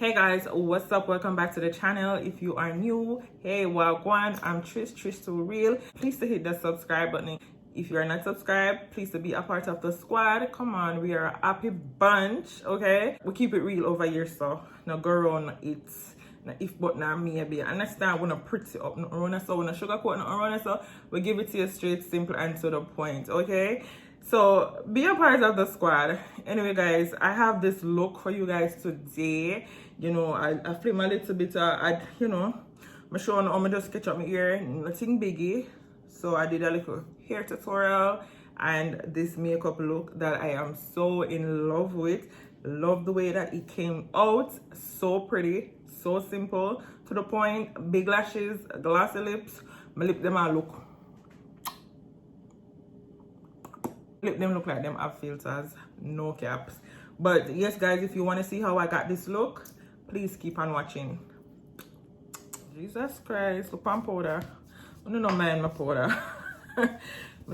Hey guys, what's up? Welcome back to the channel. If you are new, hey, welcome. I'm TRICH2REAL. Please to hit the subscribe button. If you are not subscribed, please to be a part of the squad. Come on, we are a happy bunch, okay? We keep it real over here, so now go around it. Now if but now maybe. And next time we're gonna pretty up, not around us, so we're not sugarcoat, not around us, so we give it to you straight, simple, and to the point, okay? So be a part of the squad. Anyway guys, I have this look for you guys today. You know, I film a little bit, I'm showing how I just sketch up my ear, nothing biggie. So I did a little hair tutorial and this makeup look that I am so in love with. Love the way that it came out. So pretty, so simple, to the point. Big lashes, glossy lips. My lip them all look. Lip them look like them have filters, no caps. But yes guys, if you want to see how I got this look, please keep on watching. Jesus Christ, look on powder. I don't mind my powder. I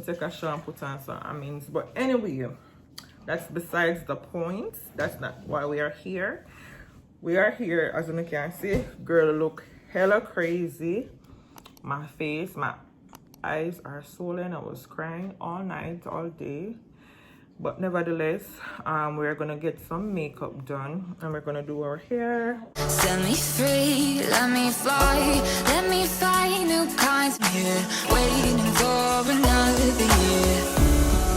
take a shampoo and some amines. But anyway, that's besides the point. That's not why we are here. We are here, as you can see, girl look hella crazy. My face, my eyes are swollen. I was crying all night, all day. But nevertheless, we're gonna get some makeup done and we're gonna do our hair. Set me free, let me fly, let me find new kinds of here, waiting for another year.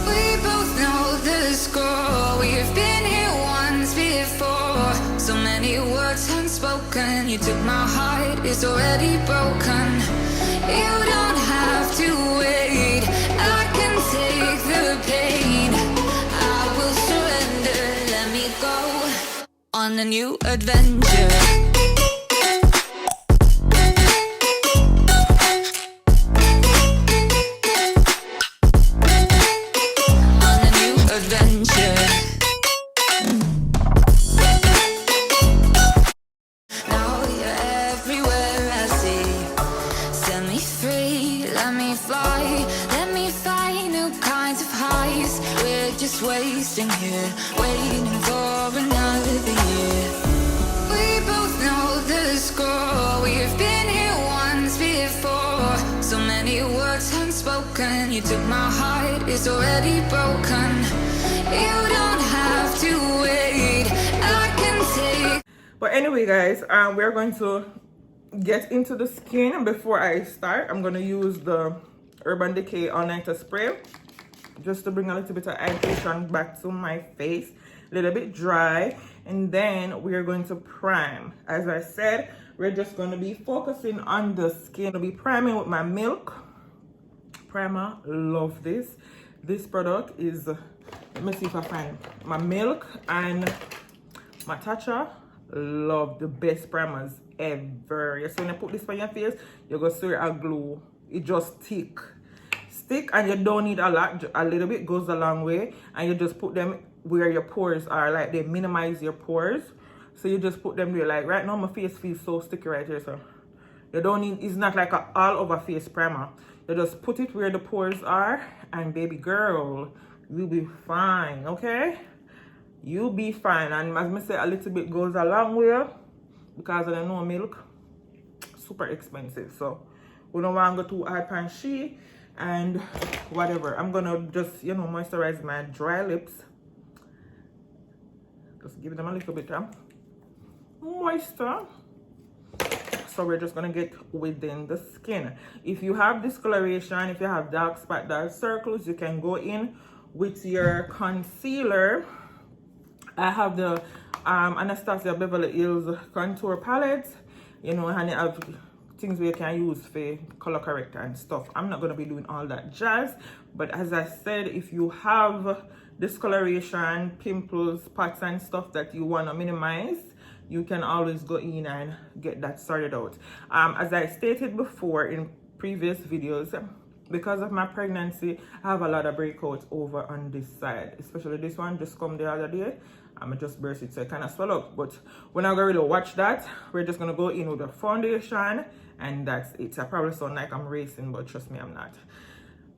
We both know the score, we've been here once before. So many words unspoken, you took my heart, it's already broken. You don't have to wait, I can take the pain. I will surrender, let me go on a new adventure. On a new adventure. Now you're everywhere I see. Set me free, let me fly, let me find new kinds of highs. We're just wasting here, waiting for another year. We both know the score, we've been here once before. So many words unspoken, you took my heart, it's already broken. You don't have to wait, I can take. But anyway guys, we're going to get into the skin. Before I start, I'm going to use the Urban Decay All Nighter Spray just to bring a little bit of hydration back to my face, a little bit dry, and then we are going to prime. As I said, we're just going to be focusing on the skin. I'll be priming with my Milk primer. Love this product is, let me see if I find my Milk and my Tatcha. Love the best primers ever. So when I put this on your face, you're gonna see a glow. It just stick, and you don't need a lot. A little bit goes a long way, and you just put them where your pores are. Like, they minimize your pores, so you just put them there. Like right now my face feels so sticky right here, so you don't need, it's not like a all over face primer. You just put it where the pores are, and baby girl, you'll be fine. Okay, you'll be fine. And as I say, a little bit goes a long way, because I don't know, Milk super expensive, so we don't want to go too hard on she and whatever. I'm gonna just, moisturize my dry lips. Just give them a little bit of moisture. So we're just gonna get within the skin. If you have discoloration, if you have dark spot, dark circles, you can go in with your concealer. I have the Anastasia Beverly Hills contour palette, and I have things where you can use for color corrector and stuff. I'm not going to be doing all that jazz, but as I said, if you have discoloration, pimples, spots and stuff that you want to minimize, you can always go in and get that sorted out. As I stated before in previous videos, because of my pregnancy, I have a lot of breakouts over on this side, especially this one just come the other day. I'm just burst it, so it kind of swell up. But we're not going to really watch that. We're just going to go in with the foundation, and that's it. I probably sound like I'm racing, but trust me, I'm not.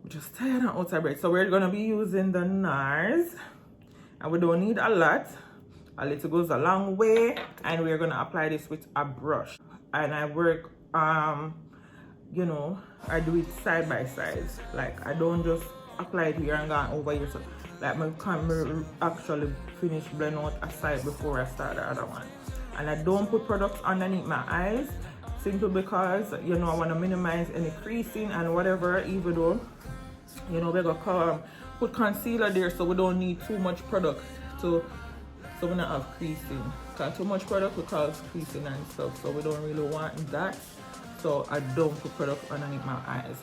I'm just tired and out of breath. So we're going to be using the NARS, and we don't need a lot. A little goes a long way. And we're gonna apply this with a brush. And I work you know, I do it side by side. Like I don't just apply it here and go over here. So like my camera actually finish blend out a side before I start the other one. And I don't put products underneath my eyes, simply because, you know, I want to minimize any creasing and whatever, even though, you know, we're gonna put concealer there, so we don't need too much product so we don't have creasing. Because too much product will cause creasing and stuff, so we don't really want that. So I don't put product underneath my eyes.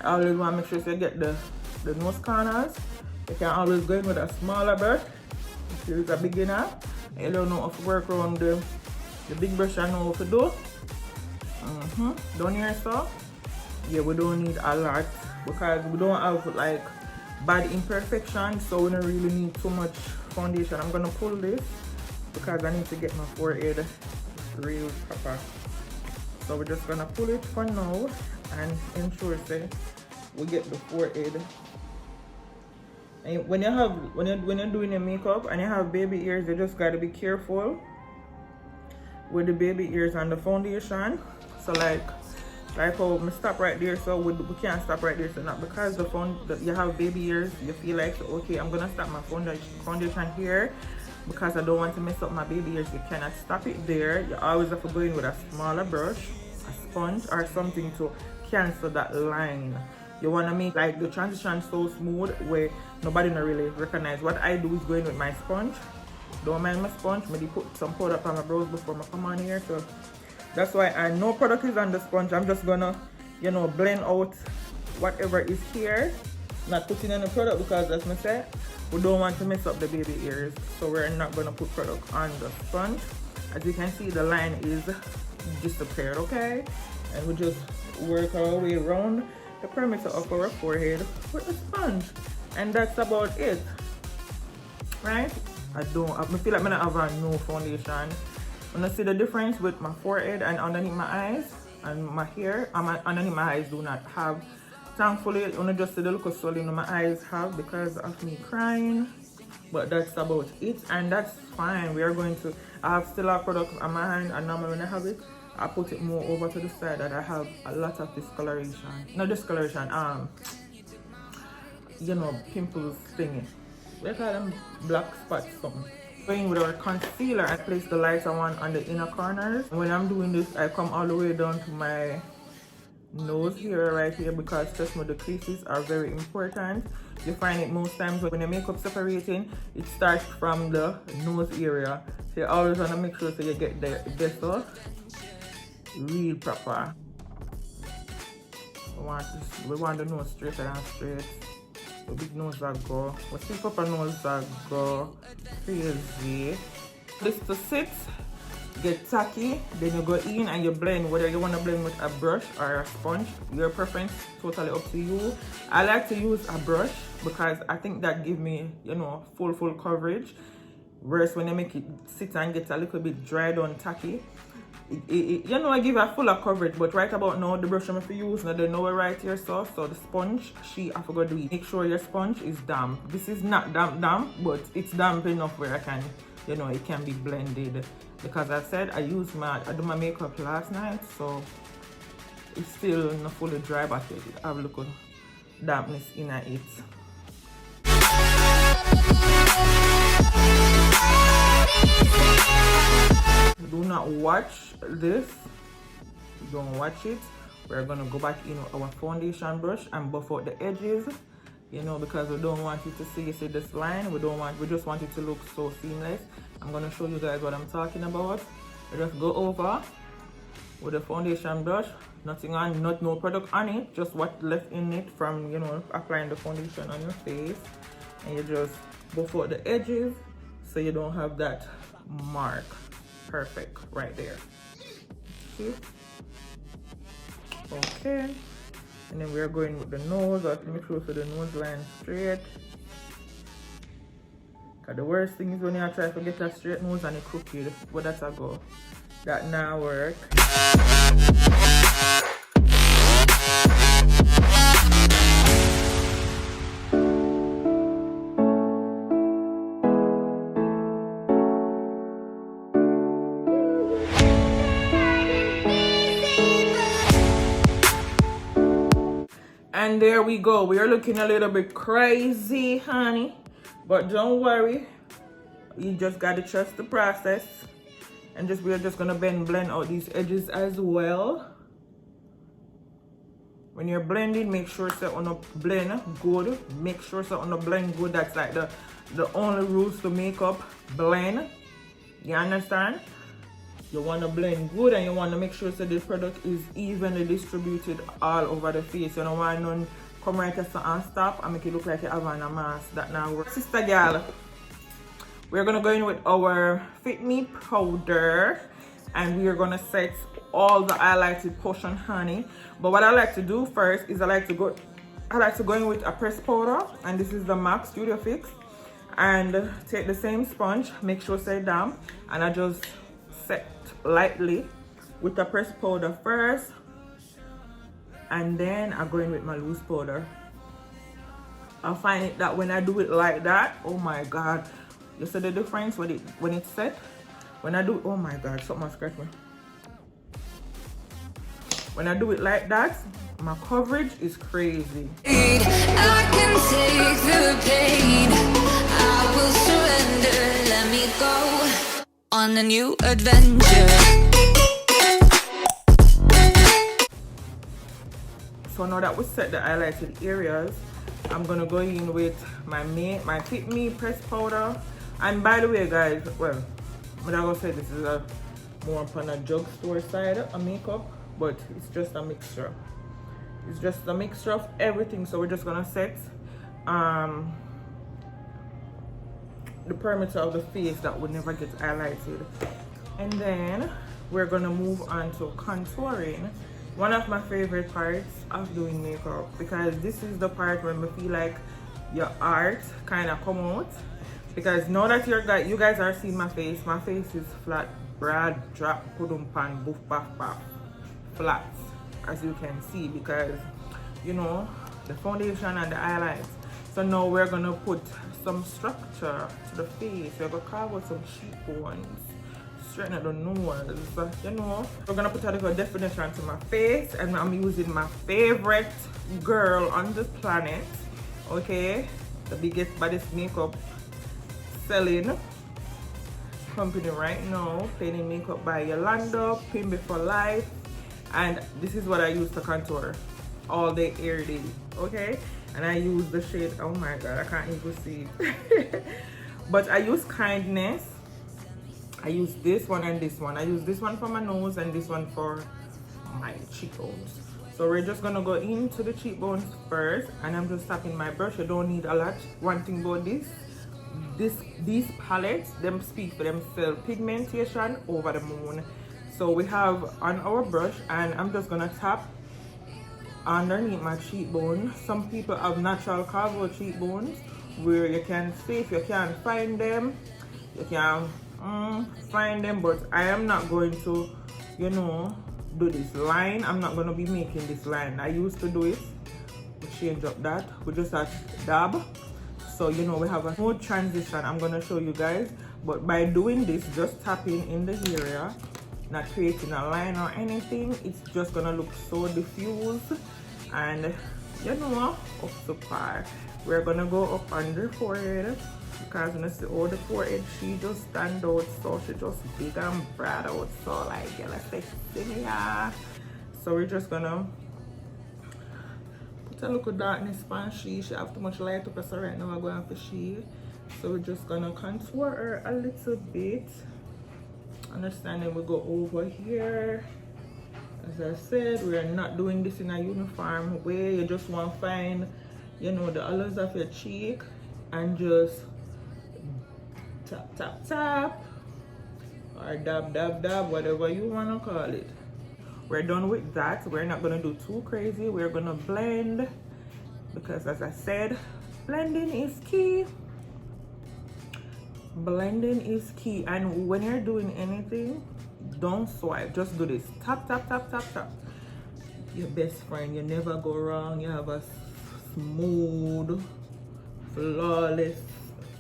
I always want to make sure you get the nose corners. You can always go in with a smaller brush if you're a beginner. You don't know how to work around the big brush. I know what to do. Down here, so yeah, we don't need a lot because we don't have like bad imperfection, so we don't really need too much foundation. I'm gonna pull this because I need to get my forehead real proper. So we're just gonna pull it for now and ensure say we get the forehead. And when you're doing your makeup and you have baby ears, you just gotta be careful with the baby ears and the foundation. So like how we stop right there, so we can't stop right there. So not because you have baby ears, you feel like, so, okay, I'm gonna stop my foundation here because I don't want to mess up my baby ears. You cannot stop it there. You always have to go in with a smaller brush, a sponge or something to cancel that line. You want to make like the transition so smooth where nobody not really recognize. What I do is go in with my sponge. Don't mind my sponge. Maybe put some powder on my brows before I come on here. So that's why I know product is on the sponge. I'm just gonna, you know, blend out whatever is here. Not putting any product because, as I said, we don't want to mess up the baby ears. So we're not gonna put product on the sponge. As you can see, the line is disappeared, okay? And we just work our way around the perimeter of our forehead with a sponge, and that's about it, right? I feel like I don't have no foundation. When I see the difference with my forehead and underneath my eyes and my hair, underneath my eyes do not have. Thankfully, only just see the look of swelling my eyes have because of me crying, but that's about it, and that's fine. We are going to, I have still a product on my hand, and normally when I have it, I put it more over to the side that I have a lot of discoloration. Not discoloration, you know, pimples thingy. We call them black spots something. Going with our concealer, I place the lighter one on the inner corners. When I'm doing this, I come all the way down to my nose here, right here, because trust me, the creases are very important. You find it most times when your makeup separating, it starts from the nose area. So you always want to make sure so you get the vessel real proper. We want the nose straighter and straight. The big nose that go. We see proper nose that go crazy. This to sit, get tacky, then you go in and you blend, whether you want to blend with a brush or a sponge. Your preference, totally up to you. I like to use a brush because I think that gives me, you know, full coverage. Whereas when you make it sit and get a little bit dried on tacky, you know, I give a fuller coverage, but right about now the brush I'm going to use, now they know it right here, so the sponge, I forgot to do it. Make sure your sponge is damp. This is not damp, but it's damp enough where I can, you know, it can be blended. Because I said I do my makeup last night, so it's still not fully dry, but it have a little dampness in it. Do not watch this. Don't watch it. We're gonna go back in our foundation brush and buff out the edges, you know, because we don't want you to see this line. We just want it to look so seamless. I'm gonna show you guys what I'm talking about. We just go over with the foundation brush, nothing on, no product on it, just what left in it from, you know, applying the foundation on your face, and you just buff out the edges so you don't have that mark. Perfect right there. See? Okay, and then we're going with the nose. I have to make sure so the nose line straight. Cause the worst thing is when you try to get a straight nose and it's crooked. But that's a go. That now work. And there we go. We are looking a little bit crazy, honey. But don't worry. You just gotta trust the process. And we're just gonna blend out these edges as well. When you're blending, make sure so on a blend good. Make sure so on a blend good. That's like the only rules to makeup blend. You understand? You want to blend good and you want to make sure so the product is evenly distributed all over the face. You don't want none come right here and stop and make it look like you have on a mask. That now works. Sister girl, we're going to go in with our Fit Me powder and we are going to set all the highlighted portion, honey. But what I like to do first is I like to go in with a pressed powder, and this is the MAC Studio Fix. And take the same sponge, make sure it's damp, and I just set lightly with the pressed powder first, and then I go in with my loose powder. I find it that when I do it like that, oh my god, you see the difference when it's set. When I do, oh my god, something scratch me. When I do it like that, my coverage is crazy. I can take the pain. I will surrender. Let me go on a new adventure. So now that we set the highlighted areas, I'm gonna go in with my Fit Me pressed powder. And by the way, guys, well, I'm gonna say this is a more upon a drugstore side of makeup, but it's just a mixture. It's just a mixture of everything. So we're just gonna set the perimeter of the face that would never get highlighted, and then we're gonna move on to contouring. One of my favorite parts of doing makeup, because this is the part where I feel like your art kind of come out. Because now that you guys are seeing my face is flat, broad, drop, pudum pan, boof, puff, puff, flat, as you can see, because you know the foundation and the highlights. So now we're gonna put some structure to the face. We're gonna carve out some cheekbones, straighten out the nose, you know. We're gonna put a little definition to my face, and I'm using my favorite girl on the planet, okay, the biggest, baddest makeup selling company right now, Plain Makeup by Yolanda, Pimbe for Life. And this is what I use to contour all day, every day, okay? And I use the shade, oh my god, I can't even see it. But I use Kindness. I use this one and this one. I use this one for my nose and this one for my cheekbones. So we're just gonna go into the cheekbones first, and I'm just tapping my brush. You don't need a lot. One thing about these palettes, them speak for themselves. Pigmentation over the moon. So we have on our brush, and I'm just gonna tap underneath my cheekbone. Some people have natural carved cheekbones where you can see, if you can't find them, you can find them, but I am not going to, you know, do this line. I'm not going to be making this line. I used to do it. We change up that. We just have dab. So, you know, we have a smooth transition. I'm going to show you guys. But by doing this, just tapping in the area, not creating a line or anything, it's just going to look so diffused. And, you know, up to par. We're going to go up under forehead. Because when I see all the forehead, she just stand out, so she just big and broad out, so like, yeah, let's say similar. So we're just gonna put a little darkness on she have too much light up, so right now I'm going for she. So we're just gonna contour her a little bit. Understanding we go over here. As I said, we are not doing this in a uniform way. You just want to find, you know, the hollows of your cheek and just tap, tap, tap, or dab, dab, dab, whatever you want to call it. We're done with that. We're not going to do too crazy. We're going to blend, because as I said, blending is key. Blending is key. And when you're doing anything, don't swipe. Just do this. Tap, tap, tap, tap, tap. Your best friend. You never go wrong. You have a smooth, flawless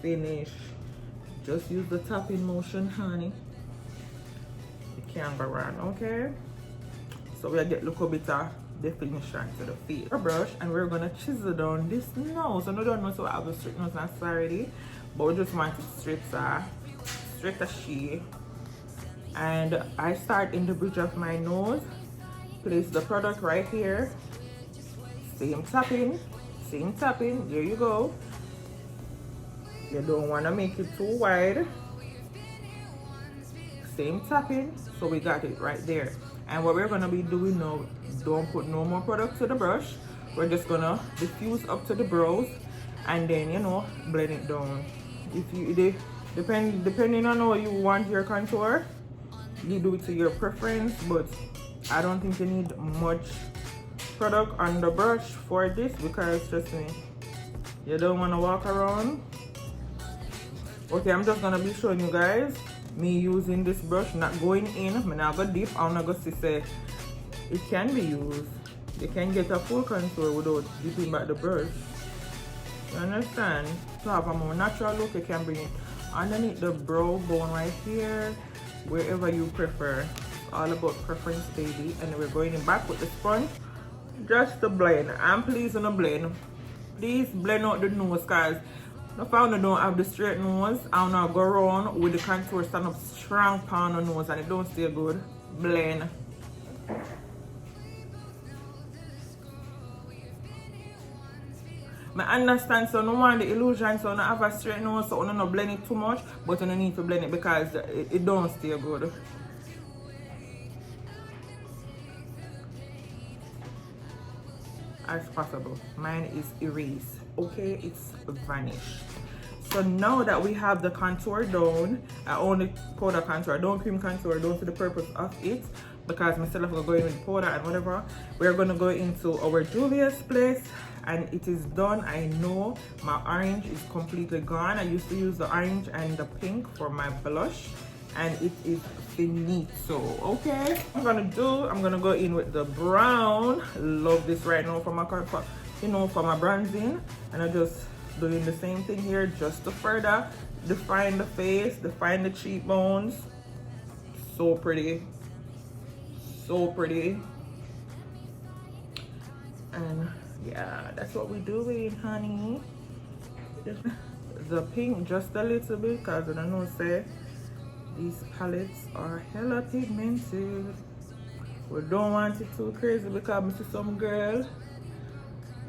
finish. Just use the tapping motion, honey. You can't go wrong, okay? So we get a little bit of definition to the face. Our brush, and we're gonna chisel down this nose. And I don't know, so I have a straight nose not already, but we just want it straight as she. And I start in the bridge of my nose, place the product right here, same tapping, there you go. You don't want to make it too wide, same tapping, so we got it right there. And what we're gonna be doing now, don't put no more product to the brush, we're just gonna diffuse up to the brows and then, you know, blend it down. If you depending on how you want your contour, you do it to your preference, but I don't think you need much product on the brush for this, because trust me, you don't want to walk around. Okay, I'm just gonna be showing you guys me using this brush, not going in. I'm not gonna dip. I'm not gonna say it can be used. You can get a full contour without dipping back the brush. You understand? To have a more natural look, you can bring it underneath the brow bone right here, wherever you prefer. All about preference, baby. And we're going in back with the sponge just to blend. And please on the blend, please blend out the nose, guys. If I don't have the straight nose, I wanna go around with the contour stand up strong on the nose and it don't stay good. Blend. I understand, so no want the illusion, so I have a straight nose, so I don't blend it too much, but I don't need to blend it because it don't stay good. As possible. Mine is erased. Okay, it's vanished. So now that we have the contour down, I only powder contour, I don't cream contour, down to the purpose of it, because myself are going with powder and whatever. We're gonna go into our Juvia's Place, and it is done. I know my orange is completely gone. I used to use the orange and the pink for my blush, and it is finito. Okay, I'm gonna go in with the brown. Love this right now for my contour, you know, for my bronzing, and I just doing the same thing here just to further define the face, define the cheekbones. So pretty, so pretty. And yeah, that's what we're doing, honey. The pink just a little bit, because I don't know, say these palettes are hella pigmented. We don't want it too crazy, because I see some girl,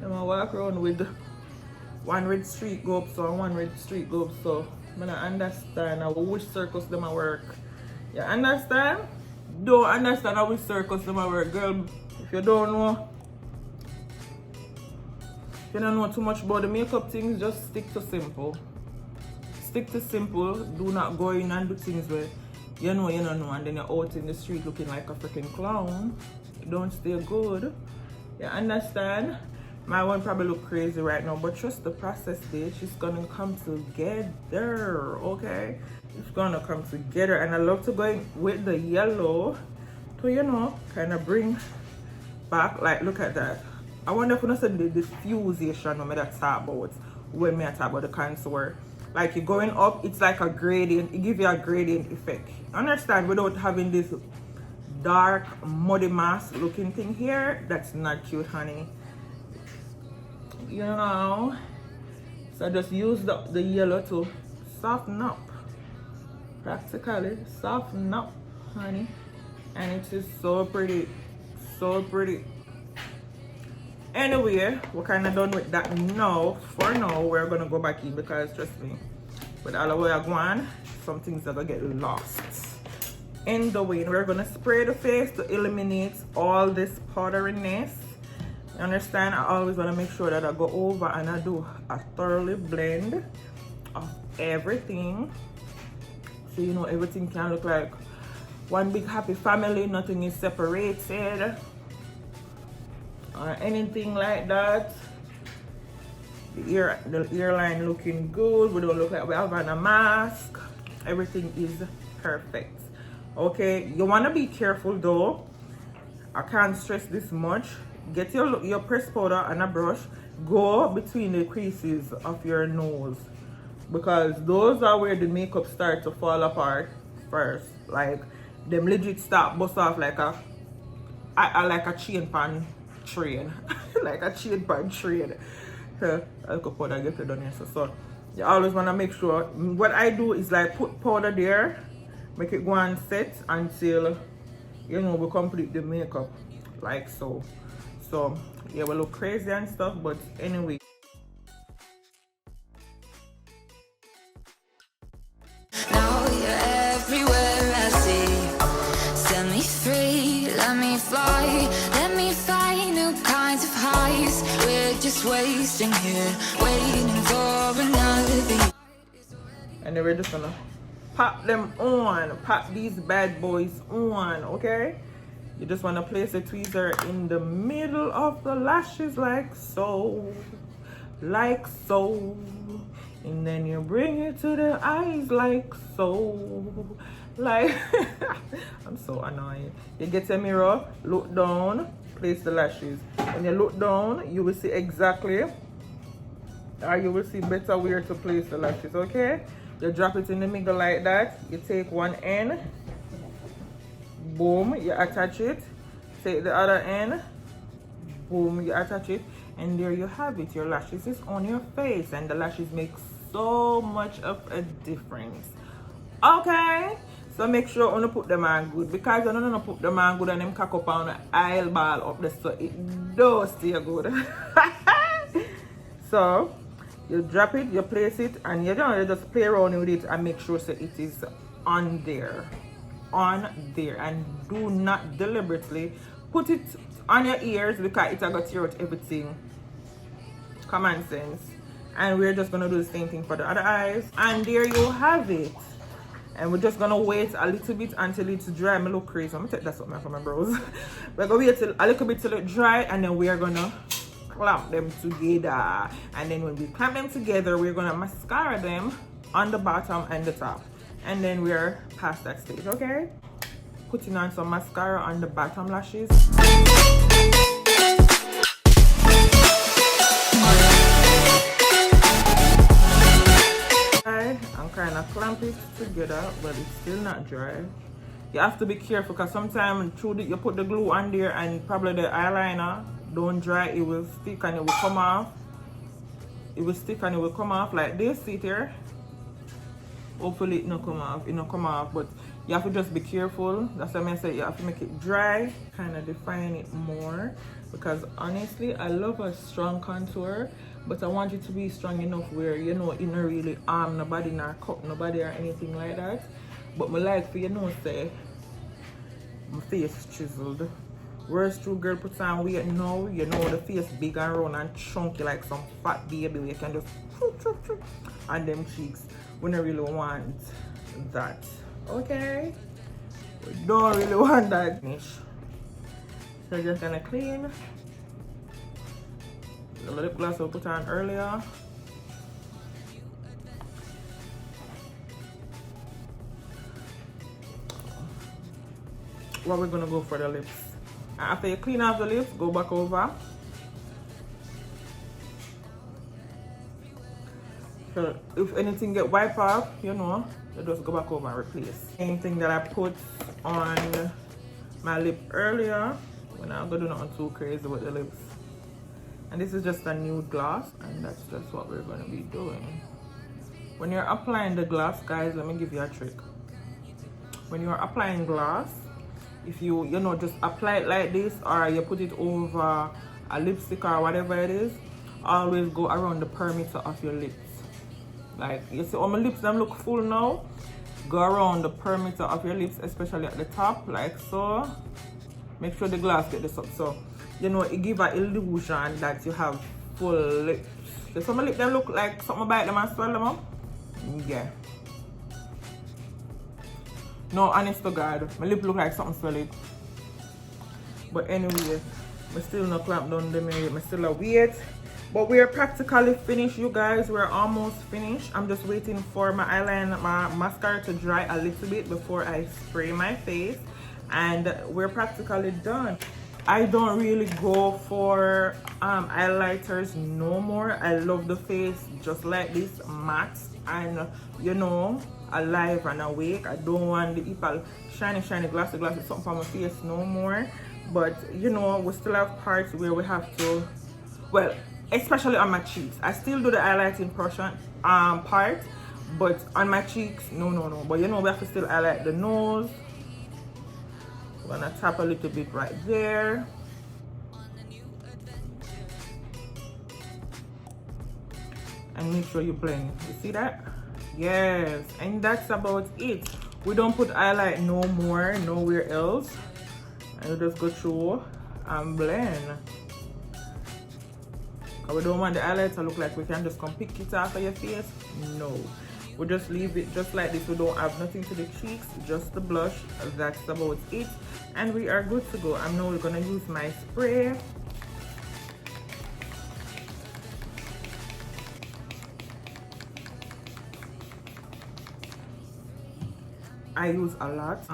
they might walk around with one red streak go up so and one red streak go up so. I don't understand how which circles them a work. You understand? Don't understand how which circles them a work, girl. If you don't know, if you don't know too much about the makeup things, just stick to simple. Stick to simple. Do not go in and do things where you know, and then you're out in the street looking like a freaking clown. It don't stay good. You understand? My one probably look crazy right now, but trust the process, bitch. It's gonna come together, okay? It's gonna come together, and I love to go in with the yellow to, you know, kind of bring back, like, look at that. I wonder if you know the diffusion when I talk about when I talk about the contour. Like, you're going up, it's like a gradient. It gives you a gradient effect. Understand? Without having this dark, muddy mass looking thing here, that's not cute, honey. You know, so just use the yellow to soften up, practically soften up, honey, and it is so pretty, so pretty. Anyway, we're kind of done with that now. For now, we're gonna go back in, because trust me, with all the way I go on, some things are gonna get lost in the way. We're gonna spray the face to eliminate all this powderiness. You understand? I always want to make sure that I go over and I do a thoroughly blend of everything, so you know everything can look like one big happy family. Nothing is separated or anything like that. The earline looking good. We don't look like we have on a mask. Everything is perfect. Okay, you want to be careful though. I can't stress this much. Get your pressed powder and a brush, go between the creases of your nose, because those are where the makeup starts to fall apart first. Like, them legit start bust off like a chain pan train. Like a chain pan train. So I could powder get it done here. So you always want to make sure. What I do is like put powder there, make it go and set until, you know, we complete the makeup. Like so. So yeah, we look crazy and stuff, but anyway. Now you're everywhere I see. Set me free, let me fly. Let me find new kinds of highs. We're just wasting here, waiting for another beat. And then we're just gonna pop them on. Pop these bad boys on, okay? You just want to place a tweezer in the middle of the lashes like so. Like so. And then you bring it to the eyes like so. Like, I'm so annoying. You get a mirror, look down, place the lashes. When you look down, you will see exactly, or you will see better where to place the lashes, okay? You drop it in the middle like that. You take one end. Boom, you attach it. Take the other end. Boom, you attach it. And there you have it. Your lashes is on your face. And the lashes make so much of a difference. Okay? So make sure you put them on good. Because you don't put them on good and them cock up on the aisle ball up there. So it does stay good. So you drop it, you place it, and you don't just play around with it and make sure so it is on there. On there, and do not deliberately put it on your ears because it's gonna tear out everything. Common sense. And we're just gonna do the same thing for the other eyes, and there you have it. And we're just gonna wait a little bit until it's dry. I look crazy. I'm gonna take that something from my brows. We're gonna wait a little bit till it's dry, and then we are gonna clamp them together. And then when we clamp them together, we're gonna mascara them on the bottom and the top. And then we're past that stage, okay? Putting on some mascara on the bottom lashes. I'm kind of clamp it together, but it's still not dry. You have to be careful because sometimes you put the glue on there and probably the eyeliner don't dry, it will stick and it will come off. It will stick and it will come off like this, see here. Hopefully it not come off, but you have to just be careful. That's why I say you have to make it dry, kind of define it more, because honestly I love a strong contour, but I want it to be strong enough where, you know, it not really harm nobody, nor cut nobody or anything like that. But my like for, you know, say my face chiseled. Whereas true girl puts on weight now, you know, the face big and round and chunky like some fat baby where you can just on them cheeks. We don't really want that, okay? We don't really want that. So just gonna clean the lip gloss we put on earlier. What we're gonna go for the lips. After you clean off the lips, go back over. So if anything get wiped off, you know, you just go back over and replace. Same thing that I put on my lip earlier. We're not gonna do nothing too crazy with the lips. And this is just a nude gloss, and that's just what we're gonna be doing. When you're applying the gloss, guys, let me give you a trick. When you're applying gloss, if you know, just apply it like this, or you put it over a lipstick or whatever it is, always go around the perimeter of your lips. Like, you see all my lips them look full now, go around the perimeter of your lips, especially at the top, like so. Make sure the glass get this up, so you know it give an illusion that you have full lips. So some of lip them look like something bite them and swell them up. Yeah. No, honest to God, my lip look like something swelling. But anyway, we still not clamp down the mirror. I still a wait. But we're practically finished, you guys. We're almost finished. I'm just waiting for my eyeliner, my mascara to dry a little bit before I spray my face. And we're practically done. I don't really go for highlighters no more. I love the face just like this, matte, and you know, alive and awake. I don't want the people shiny glossy something for my face no more. But you know, we still have parts where we have to, well, especially on my cheeks. I still do the highlighting portion part, but on my cheeks, no. But you know, we have to still highlight the nose. I'm gonna tap a little bit right there. And make sure you blend. You see that? Yes, and that's about it. We don't put highlight no more, nowhere else. And we just go through and blend. We don't want the highlight to look like we can just come pick it off of your face. No. We just leave it just like this. We don't have nothing to the cheeks, just the blush. That's about it. And we are good to go. I'm now gonna use my spray. I use a lot.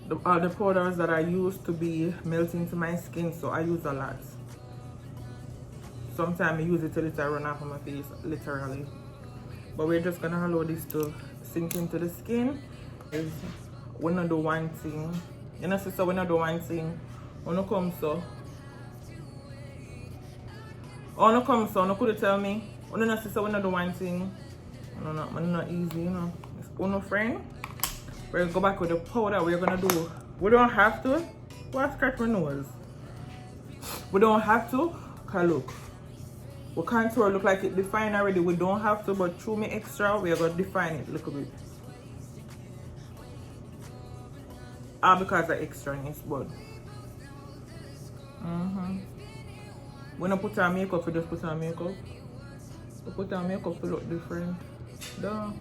The other powders that I use to be melting into my skin, so I use a lot. Sometimes I use it till it run off of my face, literally. But we're just gonna allow this to sink into the skin. We're not do one thing. You know, sister, we're not do one thing. When it comes so. Oh, no come so, no could you tell me? Oh, no, sister, we're not do one thing. No, not easy, you know. It's uno friend. We're gonna go back with the powder. We're gonna do, we don't have to. Why scratch my nose? We don't have to. Cause look, we contour look like it defined already. We don't have to, but through me extra, we're gonna define it a little bit. Because of extraness, but when I put on makeup, we just put on makeup. We put on makeup to look different. Duh.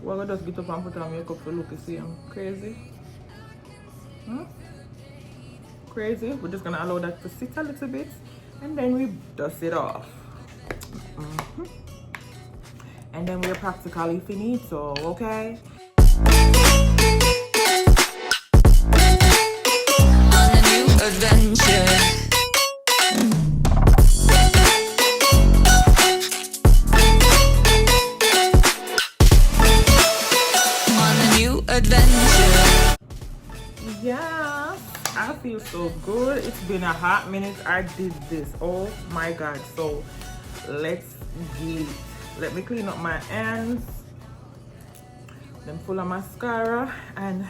We're gonna just get up and put on makeup to look the same. Crazy? Crazy? We're just gonna allow that to sit a little bit and then we dust it off. And then we're practically finito, okay? On a new adventure. Adventure. Yeah, I feel so good. It's been a hot minute I did this. Oh my god. So let's get, let me clean up my hands, then full of mascara, and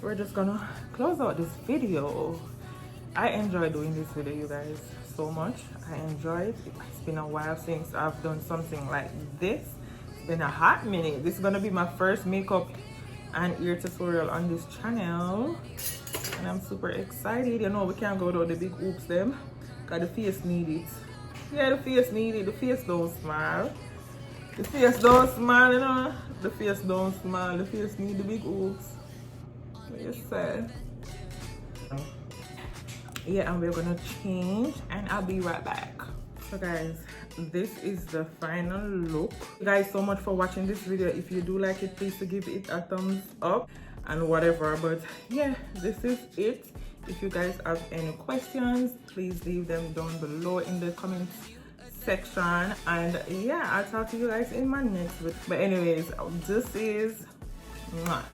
we're just gonna close out this video. I enjoy doing this video, you guys, so much. I enjoy it. It's been a while since I've done something like this. It's been a hot minute. This is gonna be my first makeup and ear tutorial on this channel, and I'm super excited. You know, we can't go without the big oops them, because the face need it. Yeah, the face need it. The face don't smile. The face don't smile, you know. The face don't smile. The face need the big oops. What you say? Yeah, and we're gonna change and I'll be right back. So guys, this is the final look. Thank you guys so much for watching this video. If you do like it, please give it a thumbs up and whatever. But yeah, this is it. If you guys have any questions, please leave them down below in the comments section. And yeah, I'll talk to you guys in my next video. But anyways, this is